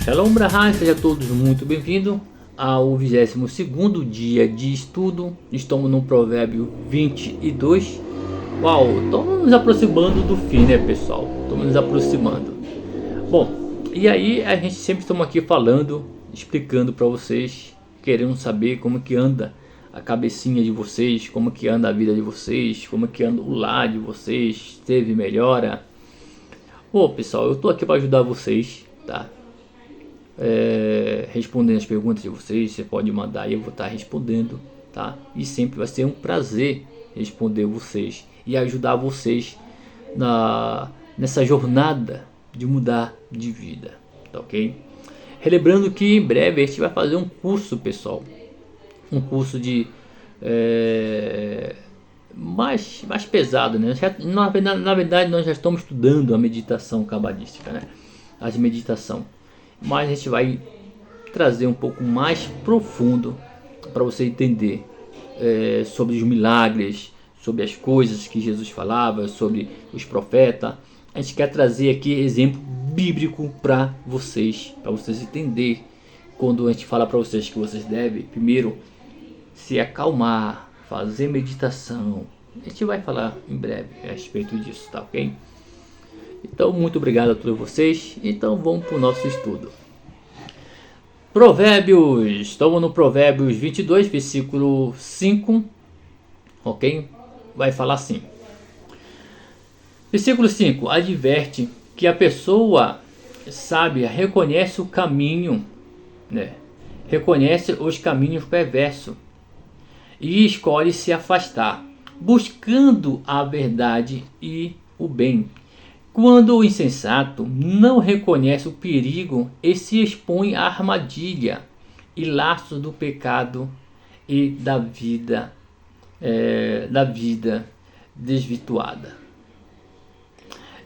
Shalom Brahá, sejam todos muito bem-vindos ao 22º dia de estudo. Estamos no provérbio 22. Uau, estamos nos aproximando do fim, né, pessoal? Estamos nos aproximando. Bom, e aí a gente sempre estamos aqui falando, explicando para vocês, querendo saber como que anda a cabecinha de vocês, como que anda a vida de vocês, como que anda o lar de vocês, teve melhora. Bom, pessoal, eu estou aqui para ajudar vocês, tá? Respondendo as perguntas de vocês, você pode mandar e eu vou estar respondendo, tá? E sempre vai ser um prazer responder vocês e ajudar vocês nessa jornada de mudar de vida, tá ok? Relembrando que em breve a gente vai fazer um curso, pessoal, um curso de mais pesado, né? Na verdade nós já estamos estudando a meditação cabalística, né? As meditação, mas a gente vai trazer um pouco mais profundo para você entender sobre os milagres, sobre as coisas que Jesus falava, sobre os profetas. A gente quer trazer aqui exemplo bíblico para vocês entenderem. Quando a gente fala para vocês que vocês devem primeiro se acalmar, fazer meditação, a gente vai falar em breve a respeito disso, tá ok? Então, muito obrigado a todos vocês. Então, vamos para o nosso estudo. Provérbios. Estamos no Provérbios 22, versículo 5. Ok? Vai falar assim. Versículo 5. Adverte que a pessoa sábia reconhece o caminho, né? Reconhece os caminhos perversos e escolhe se afastar, buscando a verdade e o bem. Quando o insensato não reconhece o perigo e se expõe à armadilha e laços do pecado e da vida desvirtuada.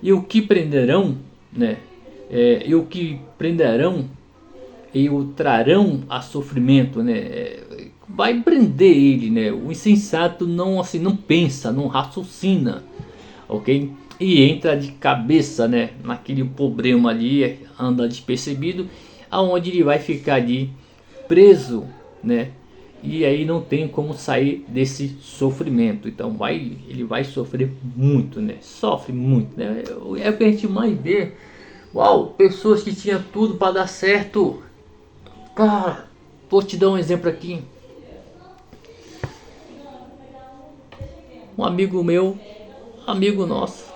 E o que prenderão, né? E o que prenderão e o trarão a sofrimento, né? Vai prender ele, né? O insensato não pensa, não raciocina, ok? E entra de cabeça, né, naquele problema ali, anda despercebido, aonde ele vai ficar ali preso, né? E aí não tem como sair desse sofrimento. Então ele vai sofrer muito, né? Sofre muito, né? É o que a gente mais vê. Uau, pessoas que tinham tudo para dar certo. Cara, vou te dar um exemplo aqui. Um amigo meu, amigo nosso,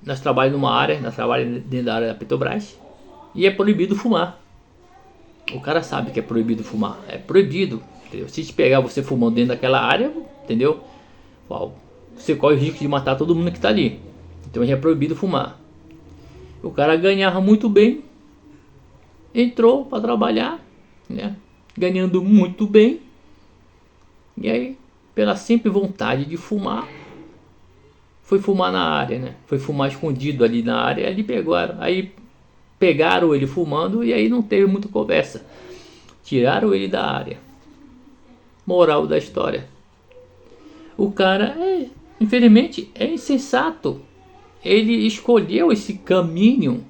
nós trabalhamos dentro da área da Petrobras e é proibido fumar. O cara sabe que é proibido fumar, é proibido, entendeu? Se te pegar você fumando dentro daquela área, entendeu? Você corre o risco de matar todo mundo que está ali. Então é proibido fumar. O cara ganhava muito bem, entrou para trabalhar, né? Ganhando muito bem, e aí pela simples vontade de fumar, foi fumar na área, né? Foi fumar escondido ali na área. Aí pegaram ele fumando e aí não teve muita conversa. Tiraram ele da área. Moral da história. O cara, infelizmente, é insensato. Ele escolheu esse caminho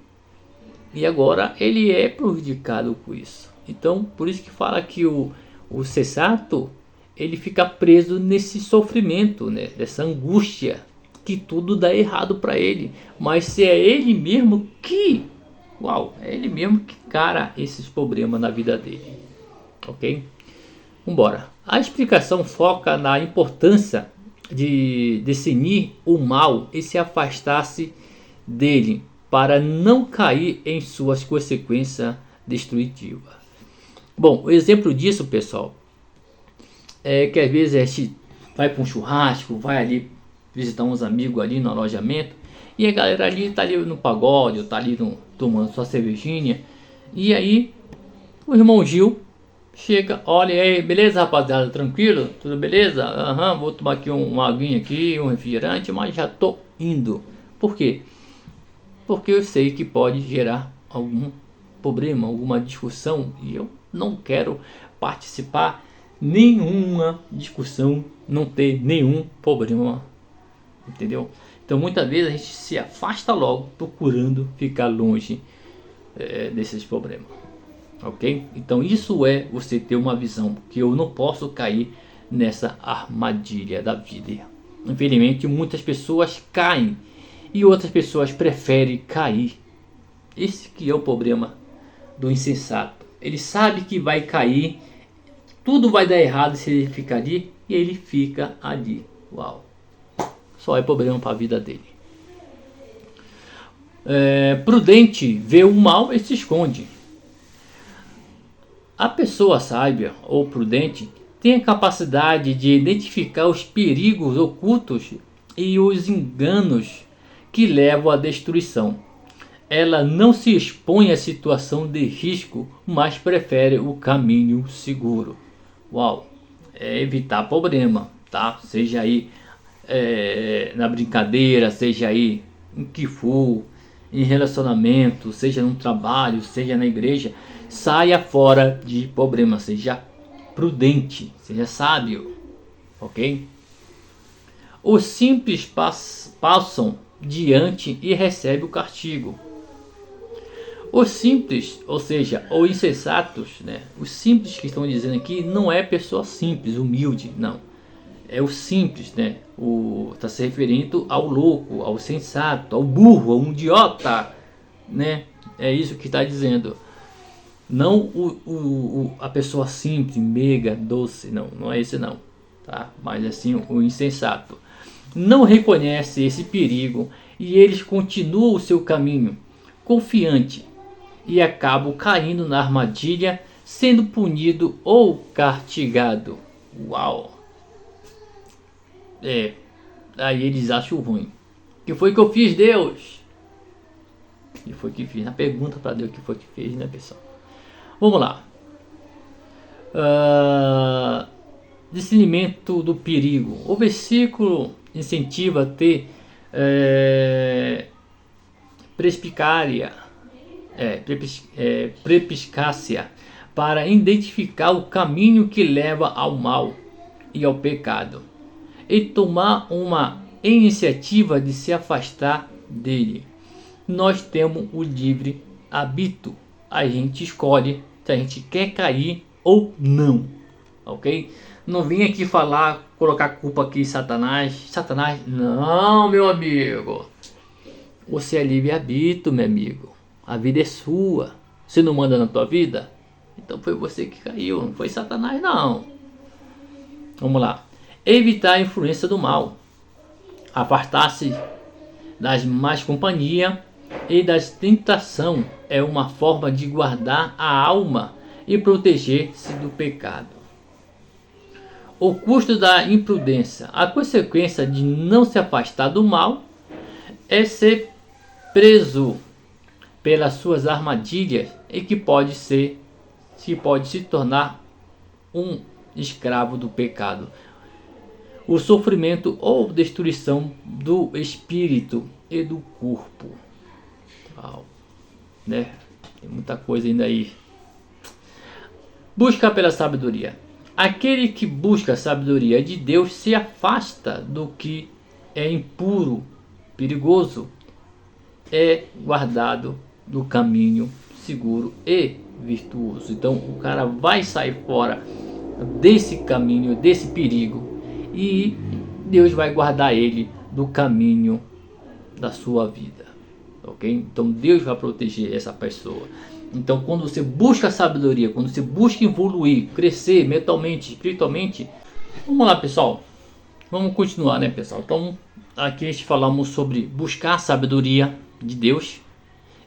e agora ele é prejudicado com isso. Então, por isso que fala que o sensato, ele fica preso nesse sofrimento, né? Dessa angústia, que tudo dá errado para ele, mas se é ele mesmo que encara esses problemas na vida dele, ok? Vambora. A explicação foca na importância de discernir o mal e se afastar-se dele para não cair em suas consequências destrutivas. Bom, o exemplo disso, pessoal, é que às vezes a gente vai para um churrasco, vai ali visitar uns amigos ali no alojamento, e a galera ali tá ali no pagode, ou tá ali tomando sua cervejinha, e aí o irmão Gil chega, olha aí, beleza rapaziada, tranquilo? Tudo beleza? Vou tomar aqui uma aguinha aqui, um refrigerante, mas já tô indo. Por quê? Porque eu sei que pode gerar algum problema, alguma discussão, e eu não quero participar nenhuma discussão, não ter nenhum problema, entendeu? Então muitas vezes a gente se afasta logo, procurando ficar longe desses problemas. Ok? Então isso é você ter uma visão que eu não posso cair nessa armadilha da vida. Infelizmente muitas pessoas caem e outras pessoas preferem cair. Esse que é o problema do insensato. Ele sabe que vai cair, tudo vai dar errado se ele ficar ali, e ele fica ali. Uau! Só é problema para a vida dele. Prudente vê o mal e se esconde. A pessoa sábia ou prudente tem a capacidade de identificar os perigos ocultos e os enganos que levam à destruição. Ela não se expõe à situação de risco, mas prefere o caminho seguro. Uau! É evitar problema, tá? Seja aí na brincadeira, seja aí em que for, em relacionamento, seja no trabalho, seja na igreja, saia fora de problema, seja prudente, seja sábio, ok? Os simples passam diante e recebem o castigo. Os simples, ou seja, os insensatos, né? Os simples que estão dizendo aqui não é pessoa simples, humilde, não. É o simples, né? Está se referindo ao louco, ao sensato, ao burro, ao idiota, né? É isso que está dizendo. Não a pessoa simples, meiga, doce, não é esse não, tá? Mas assim, o insensato não reconhece esse perigo e eles continuam o seu caminho confiante e acabam caindo na armadilha, sendo punido ou castigado. Uau! Aí eles acham ruim. O que foi que eu fiz, Deus? O que foi que fiz? Na pergunta para Deus, o que foi que fez, né, pessoal? Vamos lá. Discernimento do perigo. O versículo incentiva a ter perspicácia para identificar o caminho que leva ao mal e ao pecado e tomar uma iniciativa de se afastar dele. Nós temos o livre arbítrio. A gente escolhe se a gente quer cair ou não, ok? Não vim aqui colocar culpa aqui em Satanás, não, meu amigo. Você é livre-arbítrio, meu amigo. A vida é sua. Você não manda na tua vida? Então foi você que caiu, não foi Satanás, não. Vamos lá. Evitar a influência do mal. Afastar-se das más companhias e das tentações é uma forma de guardar a alma e proteger-se do pecado. O custo da imprudência. A consequência de não se afastar do mal é ser preso pelas suas armadilhas e que pode se tornar um escravo do pecado. O sofrimento ou destruição do espírito e do corpo. Uau, né? Tem muita coisa ainda aí. Busca pela sabedoria. Aquele que busca a sabedoria de Deus se afasta do que é impuro, perigoso, é guardado do caminho seguro e virtuoso. Então o cara vai sair fora desse caminho, desse perigo, e Deus vai guardar ele do caminho da sua vida, ok? Então Deus vai proteger essa pessoa. Então quando você busca sabedoria, quando você busca evoluir, crescer mentalmente, espiritualmente, vamos lá, pessoal, vamos continuar, né, pessoal? Então aqui a gente falamos sobre buscar a sabedoria de Deus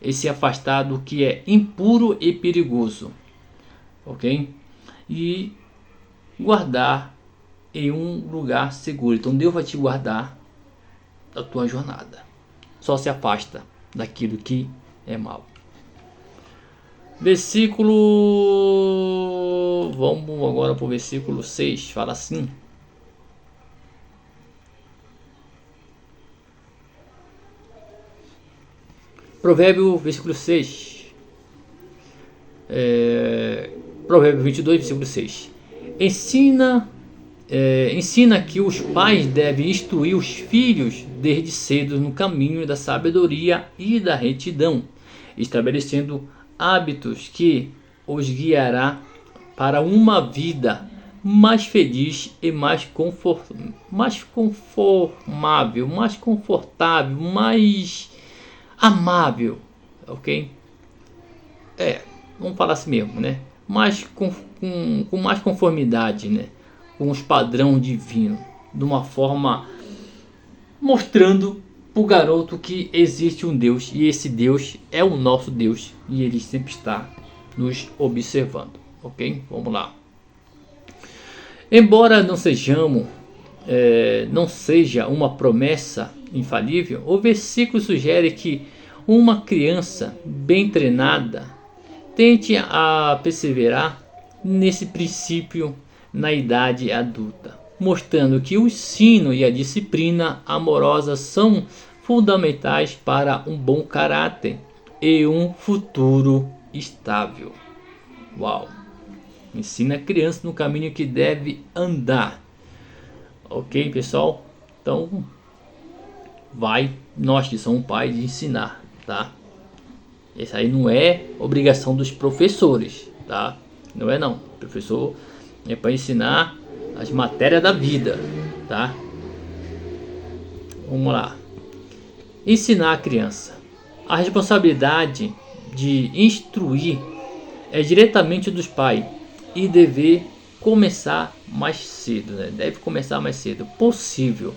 e se afastar do que é impuro e perigoso, ok? E guardar em um lugar seguro. Então Deus vai te guardar da tua jornada. Só se afasta daquilo que é mal. Versículo... Vamos agora para o versículo 6. Fala assim. Provérbio, versículo 6. Provérbio 22, versículo 6. ensina que os pais devem instruir os filhos desde cedo no caminho da sabedoria e da retidão, estabelecendo hábitos que os guiará para uma vida mais feliz e mais confortável, mais amável, ok? Vamos falar assim mesmo, né? Com mais conformidade, né? Com os padrões divinos, de uma forma mostrando para o garoto que existe um Deus, e esse Deus é o nosso Deus, e ele sempre está nos observando, ok? Vamos lá. Embora não seja uma promessa infalível, o versículo sugere que uma criança bem treinada tente a perseverar nesse princípio na idade adulta, mostrando que o ensino e a disciplina amorosa são fundamentais para um bom caráter e um futuro estável. Uau! Ensina a criança no caminho que deve andar. Ok, pessoal? Então, nós que somos pais, de ensinar, tá? Essa aí não é obrigação dos professores, tá? Não é não. O professor é para ensinar as matérias da vida, tá? Vamos lá. Ensinar a criança. A responsabilidade de instruir é diretamente dos pais e deve começar mais cedo, né? Deve começar mais cedo possível,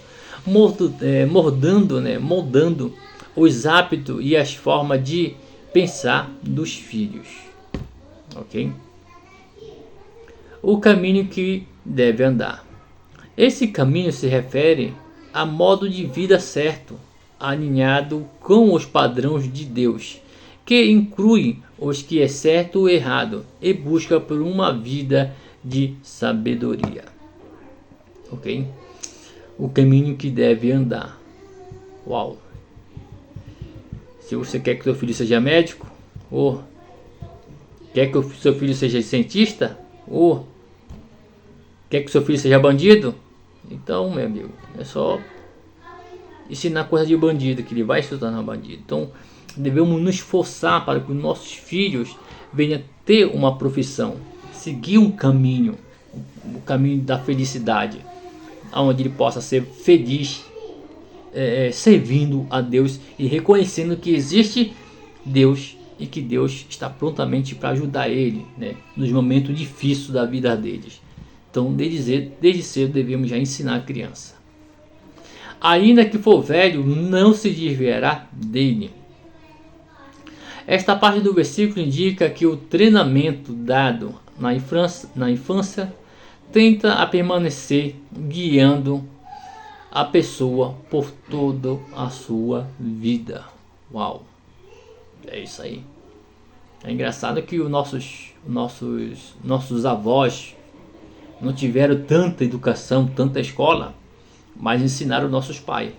moldando os hábitos e as formas de pensar dos filhos, ok? O caminho que deve andar. Esse caminho se refere a modo de vida certo, alinhado com os padrões de Deus, que inclui os que é certo ou errado e busca por uma vida de sabedoria, ok? O caminho que deve andar. Uau! Se você quer que seu filho seja médico, ou quer que o seu filho seja cientista, ou quer que seu filho seja bandido, então, meu amigo, é só ensinar coisa de bandido, que ele vai se tornar bandido. Então, devemos nos esforçar para que os nossos filhos venham ter uma profissão, seguir um caminho, o caminho da felicidade, onde ele possa ser feliz, servindo a Deus e reconhecendo que existe Deus e que Deus está prontamente para ajudar ele, né, nos momentos difíceis da vida deles. Então, desde cedo devemos já ensinar a criança. Ainda que for velho, não se desviará dele. Esta parte do versículo indica que o treinamento dado na infância tenta a permanecer guiando a pessoa por toda a sua vida. Uau! É isso aí. É engraçado que os nossos avós não tiveram tanta educação, tanta escola, mas ensinaram nossos pais.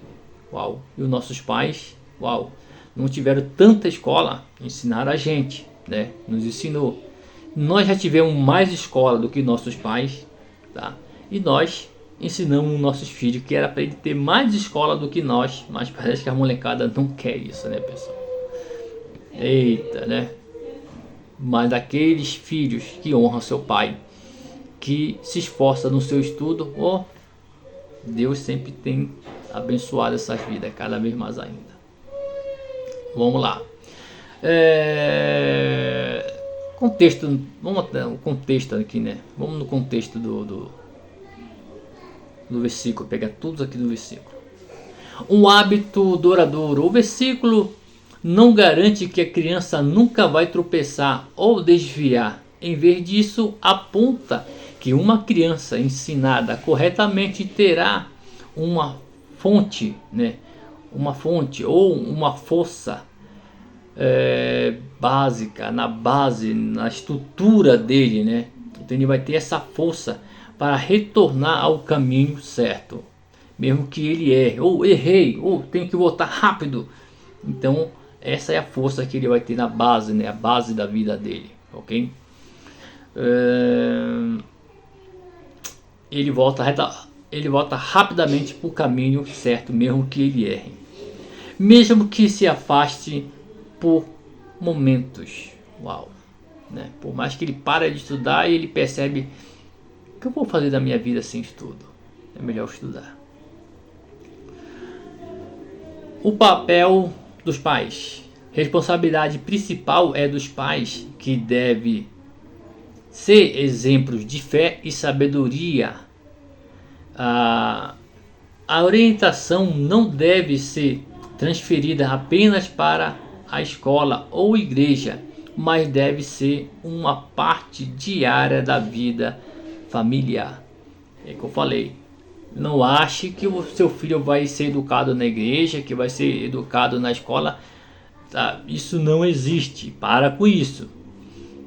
Uau! E os nossos pais, uau, não tiveram tanta escola, ensinaram a gente, né? Nos ensinou. Nós já tivemos mais escola do que nossos pais, tá? E nós ensinamos nossos filhos que era para ele ter mais escola do que nós, mas parece que a molecada não quer isso, né, pessoal? Eita, né? Mas daqueles filhos que honram seu pai, que se esforça no seu estudo, Deus sempre tem abençoado essas vidas cada vez mais ainda. Vamos lá. Contexto, vamos até o contexto aqui, né? Vamos no contexto do versículo, pegar tudo aqui do versículo. Um hábito duradouro. O versículo não garante que a criança nunca vai tropeçar ou desviar. Em vez disso, aponta que uma criança ensinada corretamente terá uma fonte, né? Uma fonte ou uma força básica, na estrutura dele, né? Então ele vai ter essa força para retornar ao caminho certo, mesmo que ele erre, ou errei, ou tenho que voltar rápido. Então essa é a força que ele vai ter na base, né? A base da vida dele, ok? ele volta rapidamente para o caminho certo, mesmo que ele erre. Mesmo que se afaste por momentos. Uau! Né? Por mais que ele pare de estudar, ele percebe: o que eu vou fazer da minha vida sem estudo? É melhor estudar. O papel dos pais. Responsabilidade principal é dos pais, que deve ser exemplos de fé e sabedoria. A orientação não deve ser transferida apenas para a escola ou igreja, mas deve ser uma parte diária da vida familiar. É o que eu falei. Não ache que o seu filho vai ser educado na igreja, que vai ser educado na escola. Tá? Isso não existe. Para com isso.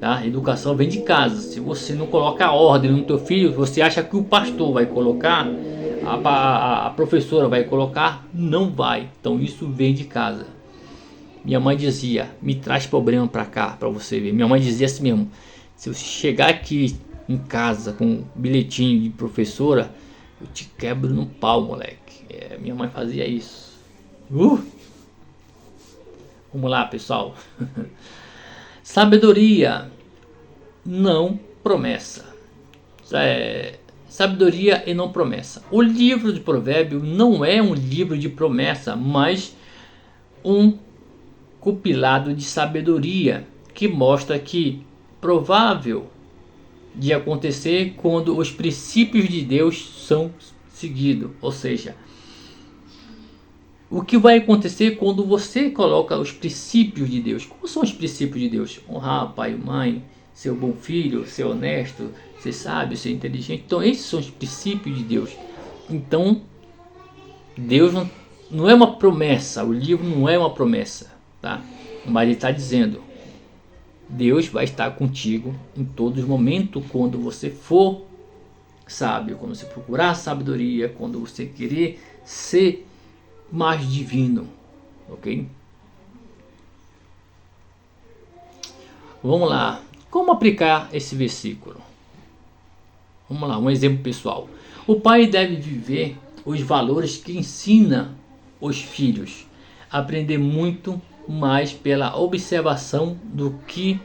Tá? Educação vem de casa. Se você não coloca ordem no teu filho, você acha que o pastor vai colocar, a professora vai colocar? Não vai. Então isso vem de casa. Minha mãe dizia: me traz problema pra cá, pra você ver. Minha mãe dizia assim mesmo: se eu chegar aqui em casa com um bilhetinho de professora, eu te quebro no pau, moleque. Minha mãe fazia isso. Vamos lá, pessoal. Sabedoria, não promessa. Sabedoria e não promessa. O livro de Provérbios não é um livro de promessa, mas um compilado de sabedoria que mostra que provável de acontecer quando os princípios de Deus são seguidos. Ou seja, o que vai acontecer quando você coloca os princípios de Deus. Quais são os princípios de Deus? Honrar pai e mãe, ser um bom filho, ser honesto, ser sábio, ser inteligente. Então esses são os princípios de Deus. Então Deus não é uma promessa, o livro não é uma promessa, tá? Mas ele está dizendo: Deus vai estar contigo em todos os momentos, quando você for sábio, quando você procurar sabedoria, quando você querer ser mais divino, ok? Vamos lá, como aplicar esse versículo? Vamos lá, um exemplo pessoal. O pai deve viver os valores que ensina os filhos, aprender muito mais pela observação do que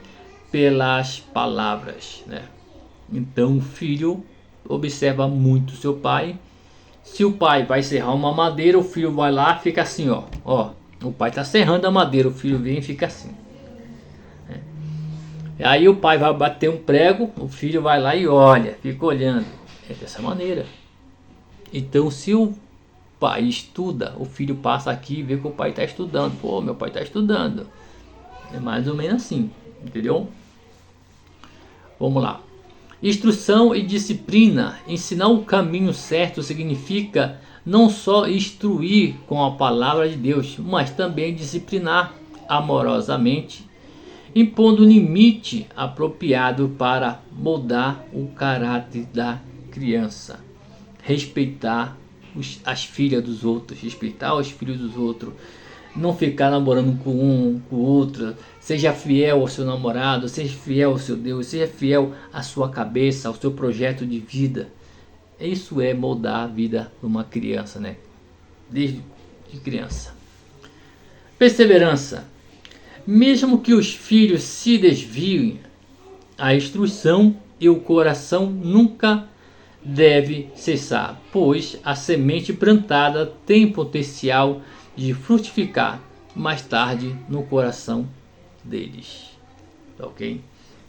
pelas palavras, né? Então o filho observa muito seu pai. Se o pai vai serrar uma madeira, o filho vai lá e fica assim, ó. O pai está serrando a madeira, o filho vem e fica assim. Aí o pai vai bater um prego, o filho vai lá e olha, fica olhando. É dessa maneira. Então se o pai estuda, o filho passa aqui e vê que o pai está estudando. Pô, meu pai está estudando. É mais ou menos assim, entendeu? Vamos lá. Instrução e disciplina. Ensinar o caminho certo significa não só instruir com a palavra de Deus, mas também disciplinar amorosamente, impondo limite apropriado para moldar o caráter da criança. Respeitar as filhas dos outros, respeitar os filhos dos outros, não ficar namorando com um, com o outro. Seja fiel ao seu namorado, seja fiel ao seu Deus, seja fiel à sua cabeça, ao seu projeto de vida. Isso é moldar a vida de uma criança, né? Desde criança. Perseverança. Mesmo que os filhos se desviem, a instrução e o coração nunca deve cessar, pois a semente plantada tem potencial de frutificar mais tarde no coração deles, ok?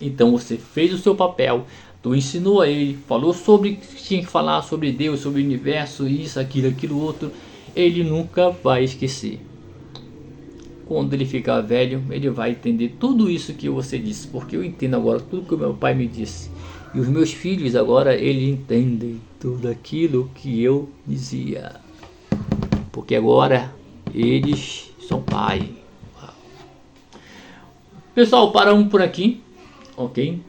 Então você fez o seu papel, tu ensinou a ele, falou sobre o que tinha que falar sobre Deus, sobre o universo, isso, aquilo, outro. Ele nunca vai esquecer. Quando ele ficar velho, ele vai entender tudo isso que você disse, porque eu entendo agora tudo que o meu pai me disse. E os meus filhos agora, eles entendem tudo aquilo que eu dizia. Porque agora eles são pai. Uau. Pessoal, paramos por aqui, ok?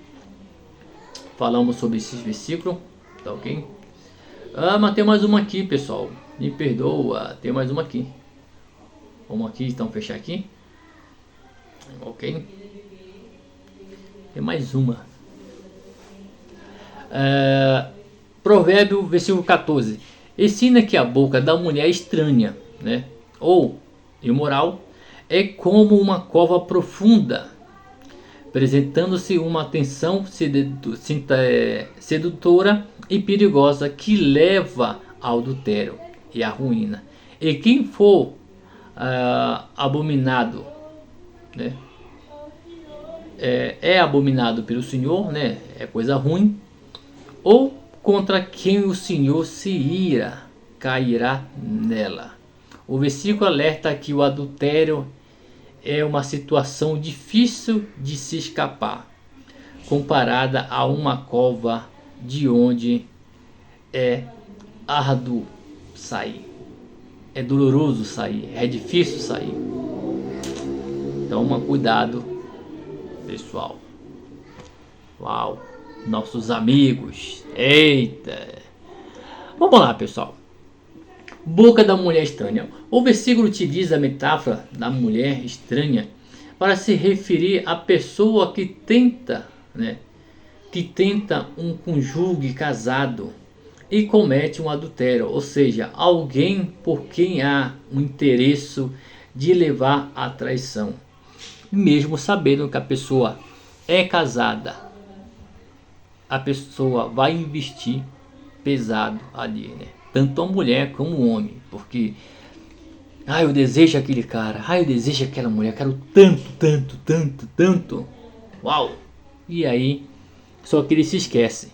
Falamos sobre esses versículos, tá ok? Mas tem mais uma aqui, pessoal. Me perdoa, tem mais uma aqui. Vamos aqui, então fechar aqui. Ok? Tem mais uma. Provérbio, versículo 14. Ensina que a boca da mulher estranha, né, ou imoral, é como uma cova profunda, apresentando-se uma atenção sedutora e perigosa que leva ao adultério e à ruína. E quem for abominado, né, é abominado pelo Senhor, né, é coisa ruim, ou contra quem o Senhor se ira, cairá nela. O versículo alerta que o adultério é uma situação difícil de se escapar, comparada a uma cova de onde é árduo sair. É doloroso sair, é difícil sair. Toma cuidado, pessoal. Uau, nossos amigos. Eita. Vamos lá, pessoal. Boca da mulher estranha. O versículo utiliza a metáfora da mulher estranha para se referir à pessoa que tenta um cônjuge casado e comete um adultério, ou seja, alguém por quem há um interesse de levar à traição, mesmo sabendo que a pessoa é casada. A pessoa vai investir pesado ali, né? Tanto a mulher como o homem, porque eu desejo aquele cara, eu desejo aquela mulher, quero tanto. Uau! E aí, só que ele se esquece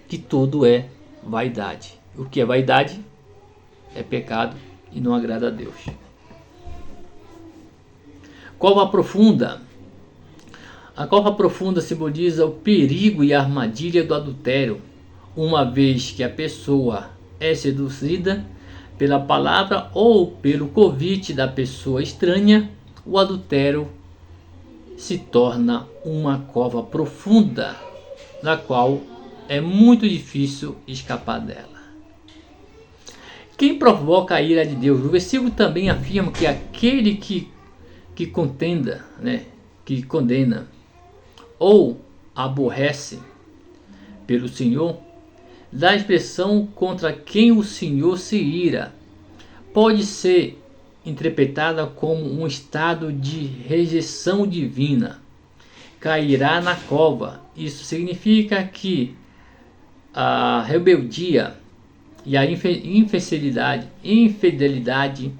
que tudo é vaidade. O que é vaidade é pecado e não agrada a Deus. Cova profunda. A cova profunda simboliza o perigo e a armadilha do adultério, uma vez que a pessoa é seduzida pela palavra ou pelo convite da pessoa estranha. O adultério se torna uma cova profunda, na qual é muito difícil escapar dela. Quem provoca a ira de Deus? O versículo também afirma que aquele que condena ou aborrece pelo Senhor, da expressão contra quem o Senhor se ira, pode ser interpretada como um estado de rejeição divina. Cairá na cova. Isso significa que a rebeldia e a infidelidade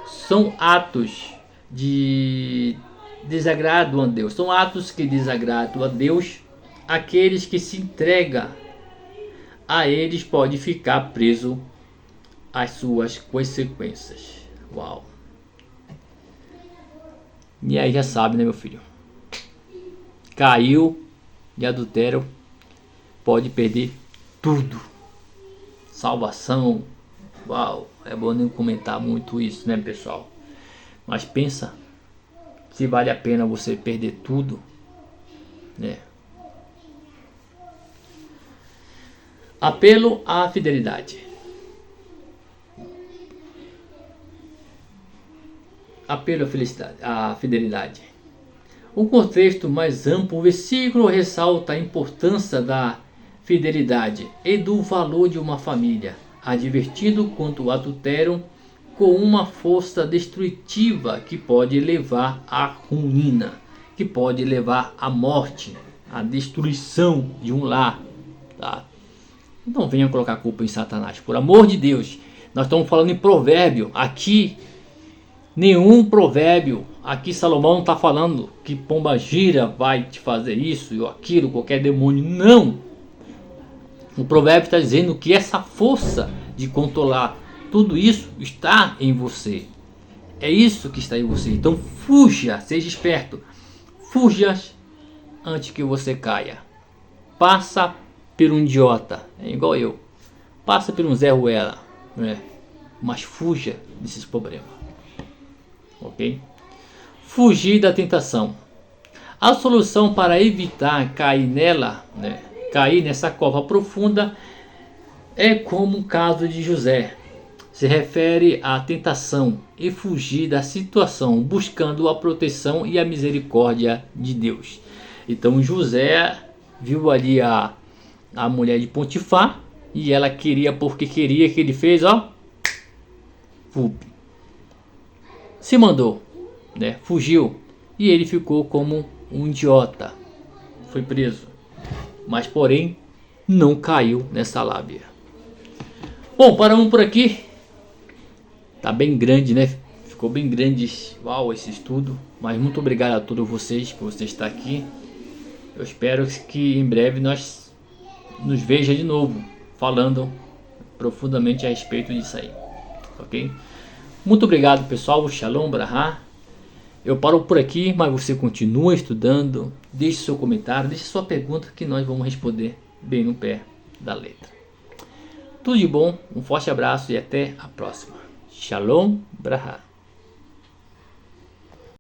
são atos de desagrado a Deus. São atos que desagradam a Deus. Aqueles que se entregam a eles pode ficar preso às suas consequências. Uau! E aí já sabe, né, meu filho? Caiu de adultério, pode perder tudo. Salvação. Uau! É bom nem comentar muito isso, né, pessoal? Mas pensa se vale a pena você perder tudo, né? Apelo à fidelidade. Apelo à fidelidade. Um contexto mais amplo, o versículo ressalta a importância da fidelidade e do valor de uma família, advertindo quanto ao adultério com uma força destrutiva que pode levar à ruína, que pode levar à morte, à destruição de um lar, tá? Não venha colocar culpa em Satanás, por amor de Deus. Nós estamos falando em provérbio. Aqui, nenhum provérbio. Aqui Salomão não está falando que pombagira vai te fazer isso ou aquilo, qualquer demônio. Não. O provérbio está dizendo que essa força de controlar tudo isso está em você. É isso que está em você. Então fuja, seja esperto. Fuja antes que você caia. Passa por um idiota, é igual eu. Passa por um Zé Ruela, né? Mas fuja desses problemas. Ok? Fugir da tentação. A solução para evitar cair nela, né? Cair nessa cova profunda, é como o caso de José. Se refere à tentação e fugir da situação, buscando a proteção e a misericórdia de Deus. Então José viu ali a mulher de Potifar, e ela queria porque queria, que ele fez, ó, se mandou, né? Fugiu, e ele ficou como um idiota, foi preso, mas porém não caiu nessa lábia. Bom, paramos por aqui. Tá bem grande, né? Ficou bem grande, uau, esse estudo. Mas muito obrigado a todos vocês por você estar aqui. Eu espero que em breve nós nos veja de novo falando profundamente a respeito disso aí, ok? Muito obrigado, pessoal. Shalom Brahá. Eu paro por aqui, mas você continua estudando. Deixe seu comentário, deixe sua pergunta, que nós vamos responder bem no pé da letra. Tudo de bom, um forte abraço e até a próxima. Shalom Brahá.